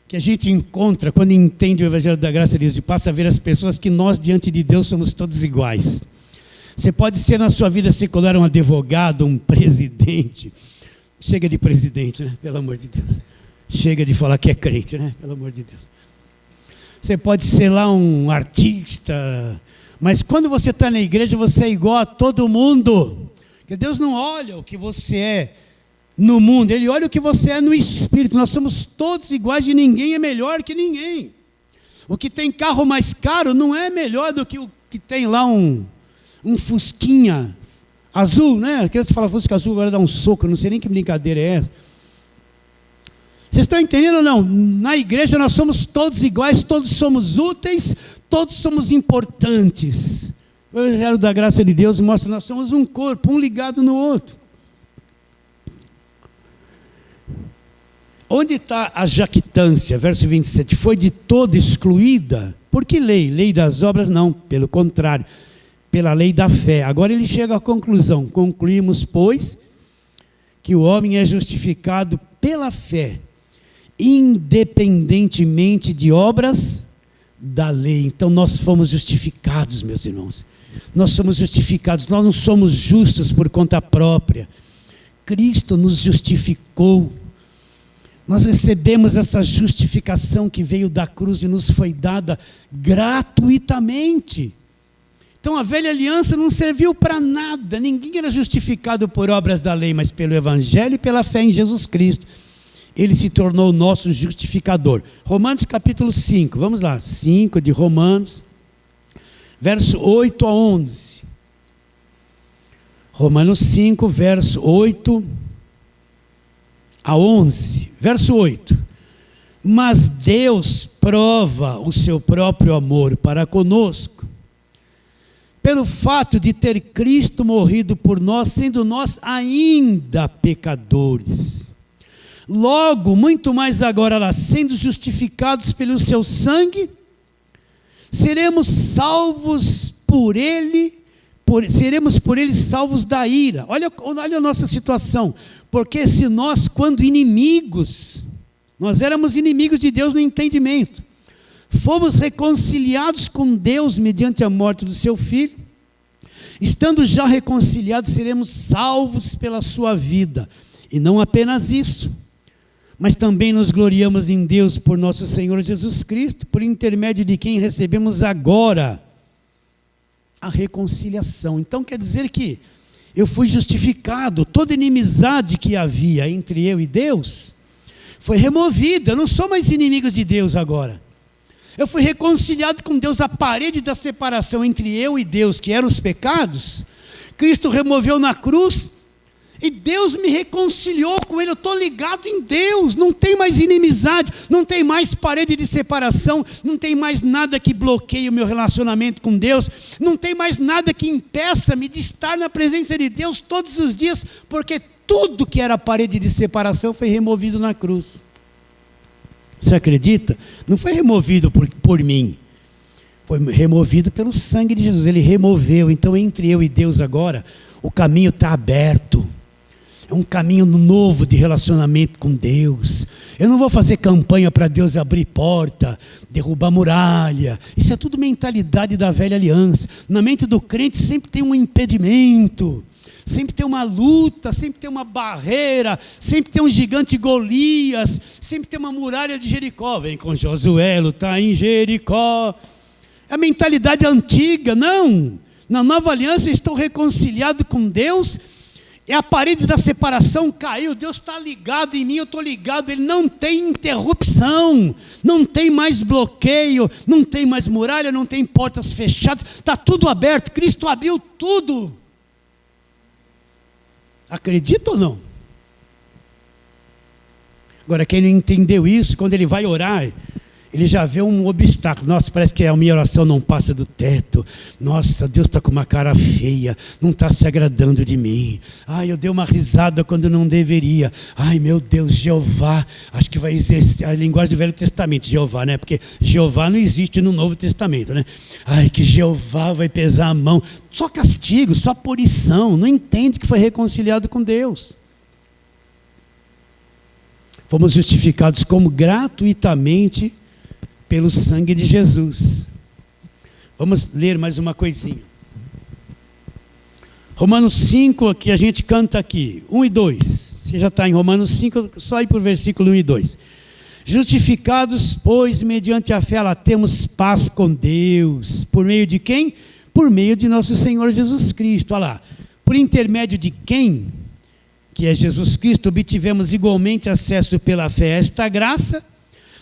que a gente encontra quando entende o Evangelho da Graça de Deus e passa a ver as pessoas, que nós diante de Deus somos todos iguais. Você pode ser na sua vida secular um advogado, um presidente. Chega de presidente, né? Pelo amor de Deus. Chega de falar que é crente, né? Pelo amor de Deus. Você pode ser lá um artista, mas quando você está na igreja, você é igual a todo mundo. Porque Deus não olha o que você é no mundo, Ele olha o que você é no espírito. Nós somos todos iguais e ninguém é melhor que ninguém. O que tem carro mais caro não é melhor do que o que tem lá um fusquinha azul, né? A criança fala fusca azul, agora dá um soco, eu não sei nem que brincadeira é essa. Vocês estão entendendo ou não? Na igreja nós somos todos iguais, todos somos úteis, todos somos importantes. O Evangelho da Graça de Deus mostra que nós somos um corpo, um ligado no outro. Onde está a jactância? Verso 27. Foi de todo excluída. Por que lei? Lei das obras? Não, pelo contrário. Pela lei da fé. Agora ele chega à conclusão. Concluímos, pois, que o homem é justificado pela fé, independentemente de obras da lei. Então nós fomos justificados, meus irmãos. Nós somos justificados. Nós não somos justos por conta própria. Cristo nos justificou. Nós recebemos essa justificação que veio da cruz e nos foi dada gratuitamente. Então a velha aliança não serviu para nada. Ninguém era justificado por obras da lei, mas pelo Evangelho e pela fé em Jesus Cristo. Ele se tornou o nosso justificador. Romanos capítulo 5, vamos lá, 5 de Romanos, verso 8 a 11. Romanos 5, verso 8 a 11, verso 8. Mas Deus prova o seu próprio amor para conosco, pelo fato de ter Cristo morrido por nós, sendo nós ainda pecadores. Logo, muito mais agora, lá, sendo justificados pelo seu sangue, seremos salvos por ele, seremos por ele salvos da ira. Olha a nossa situação, porque se nós, quando inimigos, nós éramos inimigos de Deus no entendimento, fomos reconciliados com Deus mediante a morte do seu Filho, estando já reconciliados, seremos salvos pela sua vida. E não apenas isso, mas também nos gloriamos em Deus por nosso Senhor Jesus Cristo, por intermédio de quem recebemos agora a reconciliação. Então quer dizer que eu fui justificado, toda inimizade que havia entre eu e Deus foi removida, eu não sou mais inimigo de Deus agora. Eu fui reconciliado com Deus, a parede da separação entre eu e Deus, que eram os pecados, Cristo removeu na cruz, e Deus me reconciliou com Ele. Eu estou ligado em Deus, não tem mais inimizade, não tem mais parede de separação, não tem mais nada que bloqueie o meu relacionamento com Deus, não tem mais nada que impeça-me de estar na presença de Deus todos os dias, porque tudo que era parede de separação foi removido na cruz. Você acredita? Não foi removido por mim, foi removido pelo sangue de Jesus. Ele removeu. Então entre eu e Deus agora, o caminho está aberto. É um caminho novo de relacionamento com Deus. Eu não vou fazer campanha para Deus abrir porta, derrubar muralha. Isso é tudo mentalidade da velha aliança. Na mente do crente sempre tem um impedimento, sempre tem uma luta, sempre tem uma barreira, sempre tem um gigante Golias, sempre tem uma muralha de Jericó. Vem com Josué lutar em Jericó. É a mentalidade antiga. Não, na nova aliança eu estou reconciliado com Deus. É a parede da separação caiu, Deus está ligado em mim, eu estou ligado, Ele não tem interrupção, não tem mais bloqueio, não tem mais muralha, não tem portas fechadas, está tudo aberto, Cristo abriu tudo. Acredita ou não? Agora, quem não entendeu isso, quando ele vai orar, ele já vê um obstáculo. Nossa, parece que a minha oração não passa do teto. Nossa, Deus está com uma cara feia, não está se agradando de mim. Ai, eu dei uma risada quando não deveria. Ai, meu Deus, Jeová, acho que vai exercer a linguagem do Velho Testamento, Jeová, né? Porque Jeová não existe no Novo Testamento, né? Ai, que Jeová vai pesar a mão. Só castigo, só punição, não entende que foi reconciliado com Deus. Fomos justificados como gratuitamente pelo sangue de Jesus. Vamos ler mais uma coisinha. Romanos 5, que a gente canta aqui, 1 e 2. Você já está em Romanos 5, só ir para o versículo 1 e 2. Justificados, pois, mediante a fé, lá temos paz com Deus. Por meio de quem? Por meio de nosso Senhor Jesus Cristo. Olha lá. Por intermédio de quem? Que é Jesus Cristo, obtivemos igualmente acesso pela fé a esta graça,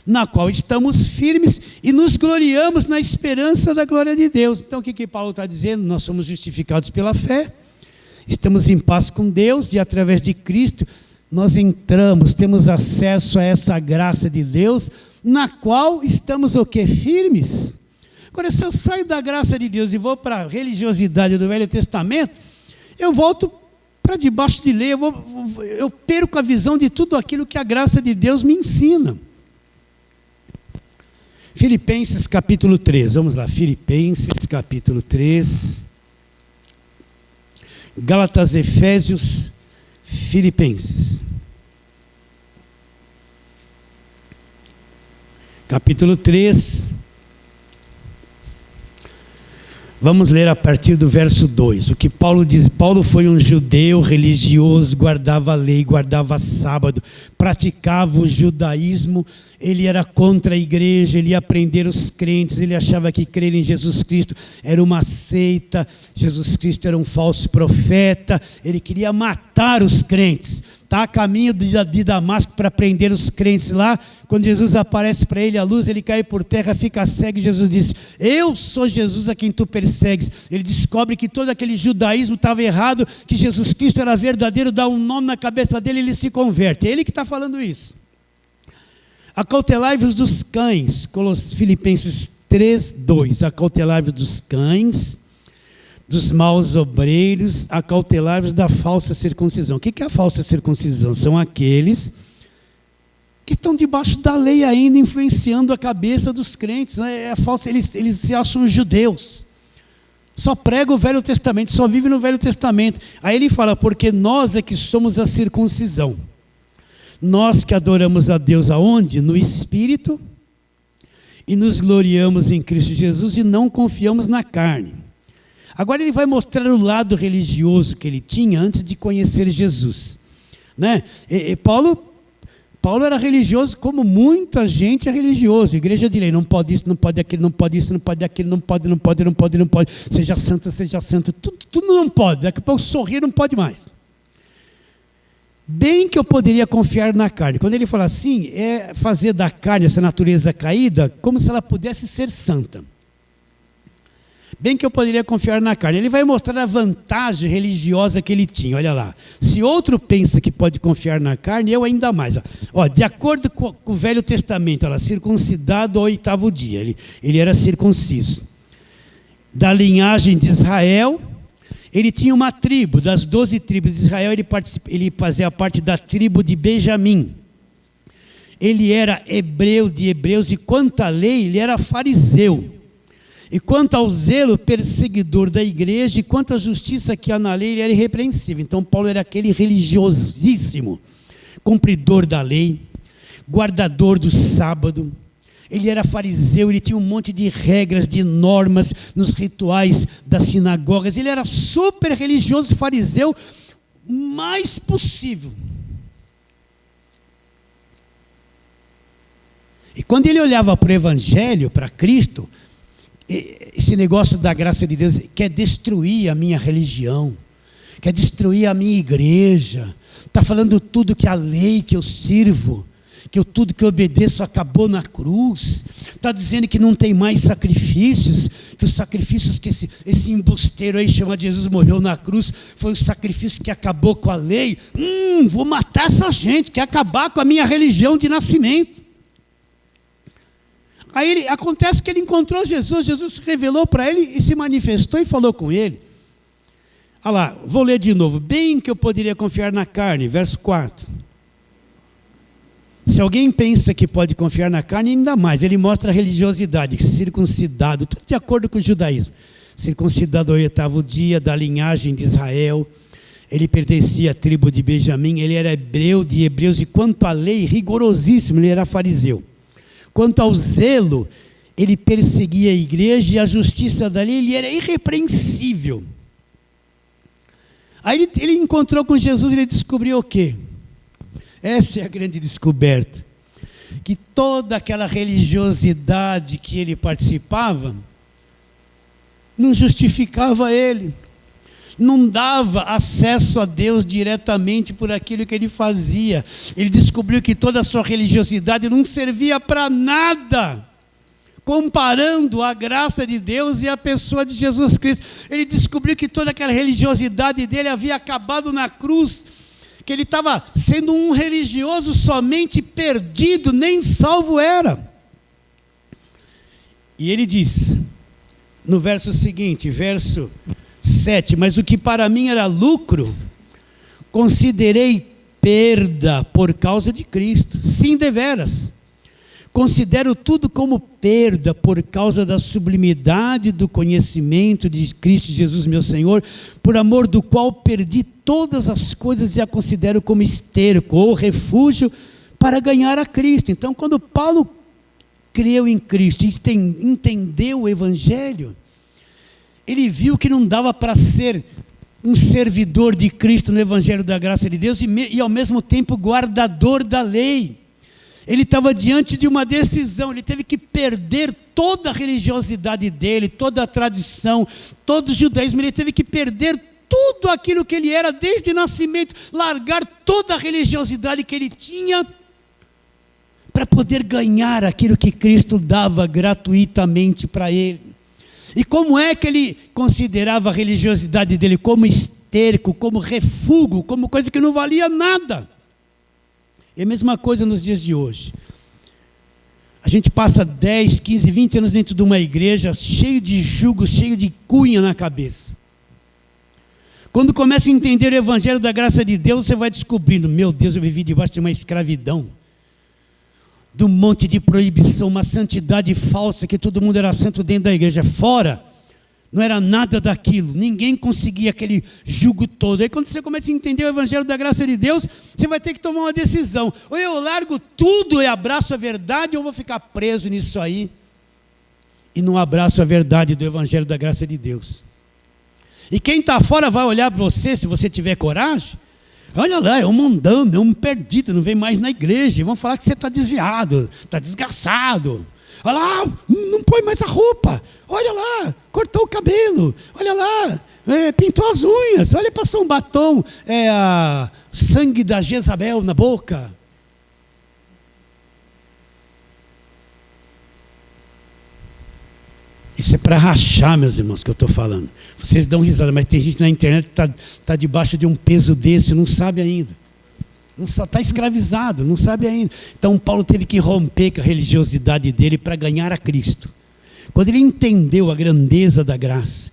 na qual estamos firmes e nos gloriamos na esperança da glória de Deus. Então o que Paulo está dizendo? Nós somos justificados pela fé, estamos em paz com Deus e através de Cristo nós entramos, temos acesso a essa graça de Deus, na qual estamos o quê? Firmes. Agora, se eu saio da graça de Deus e vou para a religiosidade do Velho Testamento, eu volto para debaixo de lei, eu perco a visão de tudo aquilo que a graça de Deus me ensina. Filipenses capítulo 3, vamos lá, Filipenses capítulo 3, Gálatas, Efésios, Filipenses. Capítulo 3, vamos ler a partir do verso 2, o que Paulo diz. Paulo foi um judeu religioso, guardava a lei, guardava sábado, praticava o judaísmo, ele era contra a igreja, ele ia prender os crentes, ele achava que crer em Jesus Cristo era uma seita, Jesus Cristo era um falso profeta, ele queria matar os crentes. está a caminho de Damasco para prender os crentes lá. Quando Jesus aparece para ele, a luz, ele cai por terra, fica cego, e Jesus diz: eu sou Jesus a quem tu persegues. Ele descobre que todo aquele judaísmo estava errado, que Jesus Cristo era verdadeiro, dá um nome na cabeça dele, ele se converte. É ele que está falando isso. Acautelai-vos dos cães, Filipenses 3:2. Acautelai-vos dos cães, dos maus obreiros, acautelai-vos da falsa circuncisão. O que é a falsa circuncisão? São aqueles que estão debaixo da lei ainda, influenciando a cabeça dos crentes, né? É falsa, eles se acham judeus, só pregam o Velho Testamento, só vivem no Velho Testamento. Aí ele fala: porque nós é que somos a circuncisão, nós que adoramos a Deus aonde? No Espírito, e nos gloriamos em Cristo Jesus, e não confiamos na carne. Agora ele vai mostrar o lado religioso que ele tinha antes de conhecer Jesus, né? Paulo era religioso como muita gente é religioso, igreja de lei, não pode isso, não pode aquilo, não pode isso, não pode aquilo, não pode, seja santo, tudo não pode, daqui a pouco sorrir não pode mais. Bem que eu poderia confiar na carne. Quando ele fala assim, é fazer da carne, essa natureza caída, como se ela pudesse ser santa. Bem que eu poderia confiar na carne. Ele vai mostrar a vantagem religiosa que ele tinha. Olha lá. Se outro pensa que pode confiar na carne, eu ainda mais. De acordo com o Velho Testamento, circuncidado ao 8º dia. Ele era circunciso. Da linhagem de Israel, ele tinha uma tribo. Das 12 tribos de Israel, ele fazia parte da tribo de Benjamim. Ele era hebreu de hebreus, e quanto à lei, ele era fariseu. E quanto ao zelo, perseguidor da igreja, e quanto à justiça que há na lei, ele era irrepreensível. Então Paulo era aquele religiosíssimo, cumpridor da lei, guardador do sábado. Ele era fariseu, ele tinha um monte de regras, de normas nos rituais das sinagogas. Ele era super religioso, fariseu, mais possível. E quando ele olhava para o Evangelho, para Cristo, esse negócio da graça de Deus quer destruir a minha religião, quer destruir a minha igreja, está falando tudo que a lei que eu sirvo, tudo que eu obedeço acabou na cruz, está dizendo que não tem mais sacrifícios, que os sacrifícios que esse embusteiro aí chama de Jesus morreu na cruz, foi o sacrifício que acabou com a lei. Vou matar essa gente, quer acabar com a minha religião de nascimento. Aí acontece que ele encontrou Jesus, Jesus se revelou para ele e se manifestou e falou com ele. Olha lá, vou ler de novo. Bem que eu poderia confiar na carne, verso 4. Se alguém pensa que pode confiar na carne, ainda mais, ele mostra a religiosidade, circuncidado, tudo de acordo com o judaísmo. Circuncidado ao 8º dia, da linhagem de Israel, ele pertencia à tribo de Benjamim, ele era hebreu de hebreus, e quanto à lei, rigorosíssimo, ele era fariseu. Quanto ao zelo, ele perseguia a igreja, e a justiça da lei, ele era irrepreensível. Aí ele encontrou com Jesus, ele descobriu o quê? Essa é a grande descoberta. Que toda aquela religiosidade que ele participava, não justificava ele. Não dava acesso a Deus diretamente por aquilo que ele fazia. Ele descobriu que toda a sua religiosidade não servia para nada, comparando a graça de Deus e a pessoa de Jesus Cristo. Ele descobriu que toda aquela religiosidade dele havia acabado na cruz, que ele estava sendo um religioso somente perdido, nem salvo era. E ele diz, no verso seguinte, verso 7, mas o que para mim era lucro, considerei perda por causa de Cristo. Sim, deveras. Considero tudo como perda por causa da sublimidade do conhecimento de Cristo Jesus, meu Senhor, por amor do qual perdi todas as coisas e a considero como esterco ou refúgio para ganhar a Cristo. Então, quando Paulo creu em Cristo e entendeu o Evangelho, ele viu que não dava para ser um servidor de Cristo no Evangelho da graça de Deus e ao mesmo tempo guardador da lei. Ele estava diante de uma decisão, ele teve que perder toda a religiosidade dele, toda a tradição, todo o judaísmo, ele teve que perder tudo aquilo que ele era desde nascimento, largar toda a religiosidade que ele tinha, para poder ganhar aquilo que Cristo dava gratuitamente para ele. E como é que ele considerava a religiosidade dele? Como esterco, como refúgio, como coisa que não valia nada. É a mesma coisa nos dias de hoje. A gente passa 10, 15, 20 anos dentro de uma igreja, cheio de jugo, cheio de cunha na cabeça. Quando começa a entender o evangelho da graça de Deus, você vai descobrindo, meu Deus, eu vivi debaixo de uma escravidão, de um monte de proibição, uma santidade falsa, que todo mundo era santo dentro da igreja. Fora, não era nada daquilo, ninguém conseguia aquele jugo todo. Aí quando você começa a entender o evangelho da graça de Deus, você vai ter que tomar uma decisão: ou eu largo tudo e abraço a verdade, ou eu vou ficar preso nisso aí, e não abraço a verdade do evangelho da graça de Deus. E quem está fora vai olhar para você, se você tiver coragem, olha lá, é um mundano, é um perdido, não vem mais na igreja, e vão falar que você está desviado, está desgraçado. Olha lá, não põe mais a roupa, olha lá, cortou o cabelo, olha lá, pintou as unhas, olha, passou um batom, sangue da Jezabel na boca. Isso é para rachar, meus irmãos, que eu estou falando. Vocês dão risada, mas tem gente na internet que está debaixo de um peso desse, não sabe ainda. Está escravizado, não sabe ainda. Então Paulo teve que romper com a religiosidade dele para ganhar a Cristo. Quando ele entendeu a grandeza da graça,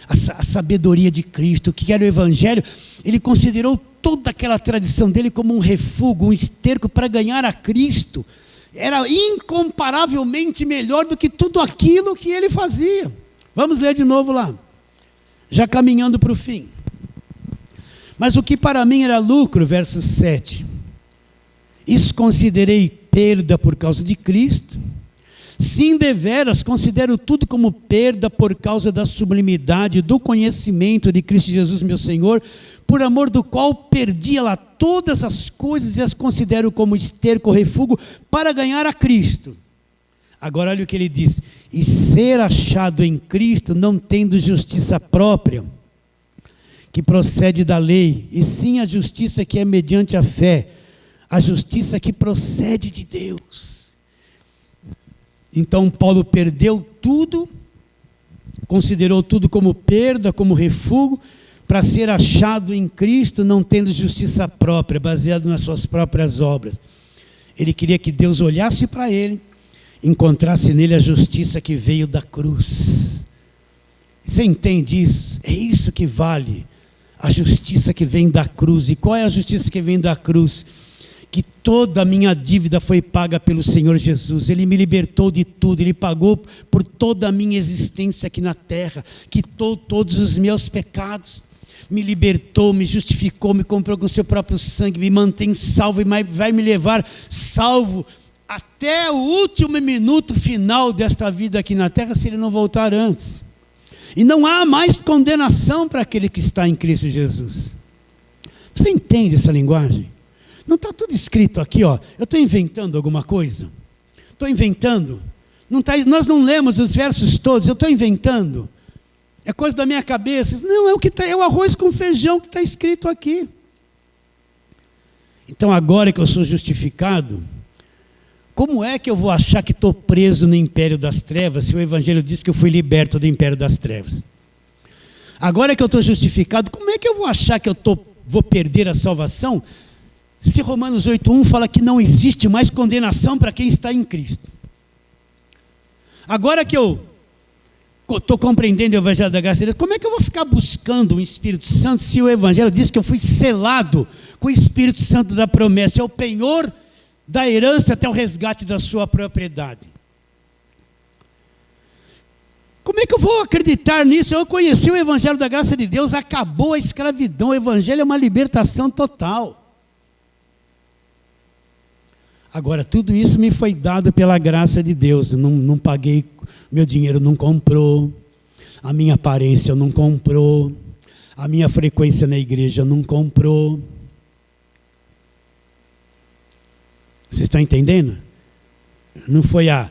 a sabedoria de Cristo, o que era o Evangelho, ele considerou toda aquela tradição dele como um refúgio, um esterco para ganhar a Cristo. Era incomparavelmente melhor do que tudo aquilo que ele fazia. Vamos ler de novo lá, já caminhando para o fim. Mas o que para mim era lucro, verso 7. Isso considerei perda por causa de Cristo. Sim, deveras, considero tudo como perda por causa da sublimidade do conhecimento de Cristo Jesus, meu Senhor, por amor do qual perdi lá todas as coisas e as considero como esterco, refúgio, para ganhar a Cristo. Agora olha o que ele diz: e ser achado em Cristo, não tendo justiça própria, que procede da lei, e sim a justiça que é mediante a fé, a justiça que procede de Deus. Então Paulo perdeu tudo, considerou tudo como perda, como refúgio, para ser achado em Cristo, não tendo justiça própria, baseado nas suas próprias obras. Ele queria que Deus olhasse para ele, encontrasse nele a justiça que veio da cruz. Você entende isso? É isso que vale, a justiça que vem da cruz. E qual é a justiça que vem da cruz? Que toda a minha dívida foi paga pelo Senhor Jesus. Ele me libertou de tudo, Ele pagou por toda a minha existência aqui na terra, quitou todos os meus pecados, me libertou, me justificou, me comprou com o seu próprio sangue, me mantém salvo e vai me levar salvo até o último minuto final desta vida aqui na terra, se Ele não voltar antes. E não há mais condenação para aquele que está em Cristo Jesus. Você entende essa linguagem? Não está tudo escrito aqui, ó. Eu estou inventando alguma coisa? Estou inventando? Não tá, nós não lemos os versos todos, eu estou inventando. É coisa da minha cabeça. Não, é o que tá, é o arroz com feijão que está escrito aqui. Então agora que eu sou justificado, como é que eu vou achar que estou preso no império das trevas, se o Evangelho diz que eu fui liberto do império das trevas? Agora que eu estou justificado, como é que eu vou achar que vou perder a salvação, se Romanos 8:1 fala que não existe mais condenação para quem está em Cristo? Agora que eu estou compreendendo o Evangelho da graça de Deus, como é que eu vou ficar buscando o Espírito Santo, se o Evangelho diz que eu fui selado com o Espírito Santo da promessa? É o penhor da herança até o resgate da sua propriedade. Como é que eu vou acreditar nisso? Eu conheci o Evangelho da graça de Deus, acabou a escravidão, o Evangelho é uma libertação total. Agora, tudo isso me foi dado pela graça de Deus. Eu não paguei, meu dinheiro não comprou, a minha aparência não comprou, a minha frequência na igreja não comprou. Vocês estão entendendo? Não foi a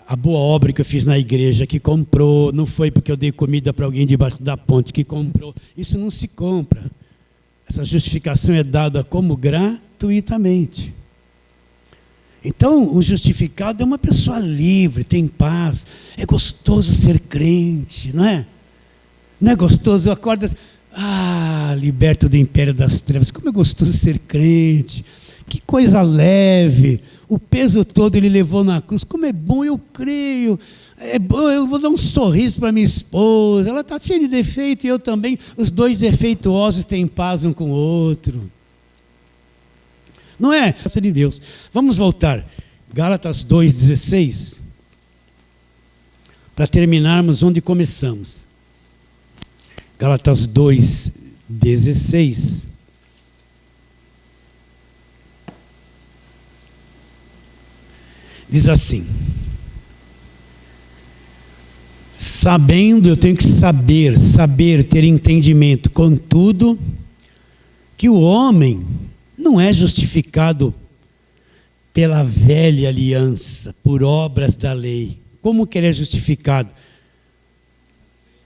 a boa obra que eu fiz na igreja, que comprou, não foi porque eu dei comida para alguém debaixo da ponte que comprou. Isso não se compra. Essa justificação é dada como gratuitamente. Então, o justificado é uma pessoa livre, tem paz. É gostoso ser crente, não é? Não é gostoso? Acorda, liberto do império das trevas. Como é gostoso ser crente. Que coisa leve. O peso todo ele levou na cruz. Como é bom, eu creio. É bom, eu vou dar um sorriso para minha esposa. Ela está cheia de defeito e eu também. Os dois defeituosos têm paz um com o outro. Não é? Graça de Deus. Vamos voltar. Gálatas 2,16. Para terminarmos onde começamos. Gálatas 2,16. Diz assim: sabendo, eu tenho que saber, ter entendimento, contudo, que o homem não é justificado pela velha aliança, por obras da lei. Como que ele é justificado?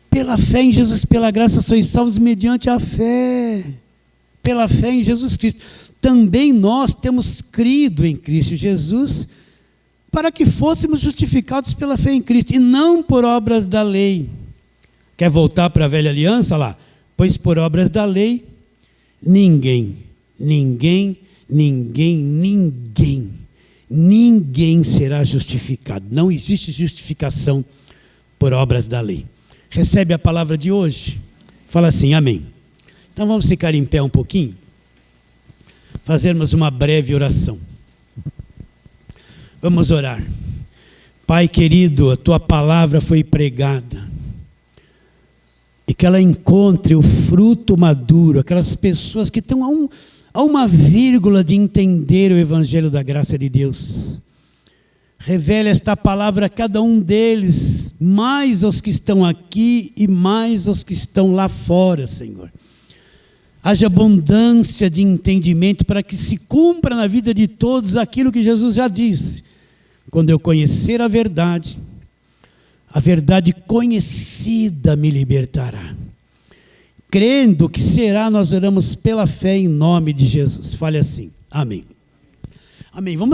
Pela fé em Jesus, pela graça sois salvos mediante a fé. Pela fé em Jesus Cristo. Também nós temos crido em Cristo Jesus, para que fôssemos justificados pela fé em Cristo, e não por obras da lei. Quer voltar para a velha aliança lá? Pois por obras da lei, ninguém será justificado. Não existe justificação por obras da lei. Recebe a palavra de hoje? Fala assim, amém. Então vamos ficar em pé um pouquinho, fazermos uma breve oração. Vamos orar. Pai querido, a tua palavra foi pregada, e que ela encontre o fruto maduro, aquelas pessoas que estão a uma vírgula de entender o evangelho da graça de Deus. Revela esta palavra a cada um deles, mais aos que estão aqui e mais aos que estão lá fora, Senhor. Haja abundância de entendimento para que se cumpra na vida de todos aquilo que Jesus já disse. Quando eu conhecer a verdade conhecida me libertará. Crendo que será, nós oramos pela fé em nome de Jesus. Fale assim, amém. Amém. Vamos